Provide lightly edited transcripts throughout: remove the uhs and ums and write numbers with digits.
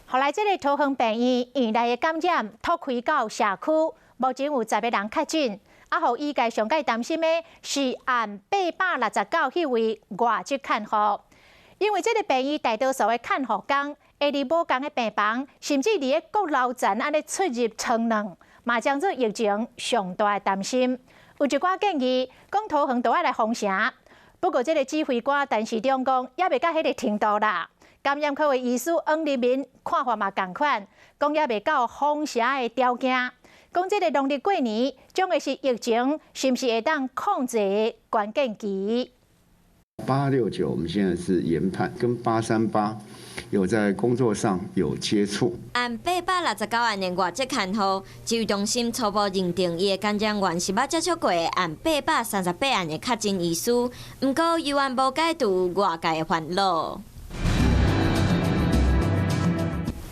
后来，这个桃园病院院内的感染拓开到社区，目前有10个人确诊。互医界上界担心的是按869迄位外籍看护，因为这个病院大多数的看护工下伫某工的病房，甚至伫个阁楼层安尼出入床软，嘛将做疫情上大的担心。有一寡建议，讲桃园都要来封城。不过，这个指挥官陈时中讲，也未到迄个程度啦。感染科的医师黄立民看法嘛同款，讲也未到封城的条件。讲这个农历过年，将会是疫情是不是会当控制的关键期。869我们现在是研判，跟838有在工作上有接触。按869案的外籍看护，指挥中心初步认定伊的感染源是捌接触过按838案的确诊医师，不过依然无解除外界的烦恼。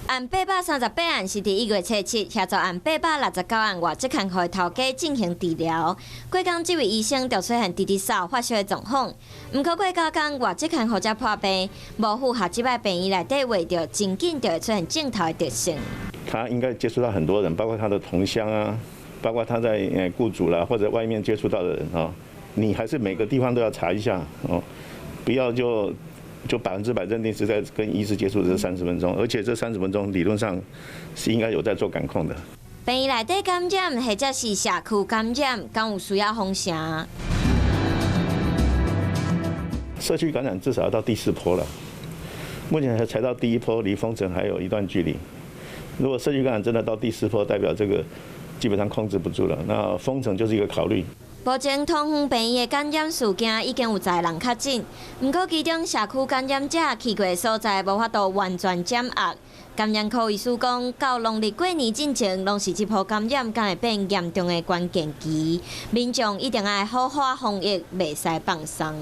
按838案是伫1月7日协助按869案外籍看护的头家进行治疗。过工这位医生就出现直直扫发烧的状况，不过过9天外籍看护才破病，无符合即摆病院内底话着真紧就会出现症头的特性。他应该接触到很多人，包括他的同乡啊，包括他在雇主啦或者外面接触到的人哦，你还是每个地方都要查一下哦，不要就100%认定是在跟医师接触的这30分钟，而且这30分钟理论上是应该有在做感控的。病院内底感染或者是社区感染，敢有需要封城？社区感染至少要到第4波了，目前才到第1波，离封城还有一段距离。如果社区感染真的到第4波，代表这个基本上控制不住了，那封城就是一个考虑。目前桃园病院的感染事件已经有10人确诊，不过其中社区感染者去过的所在无法度完全掌握。感染科医师讲，到农历过年进前，拢是这波感染敢会变严重的关键期，民众一定要好好防疫，袂使放松。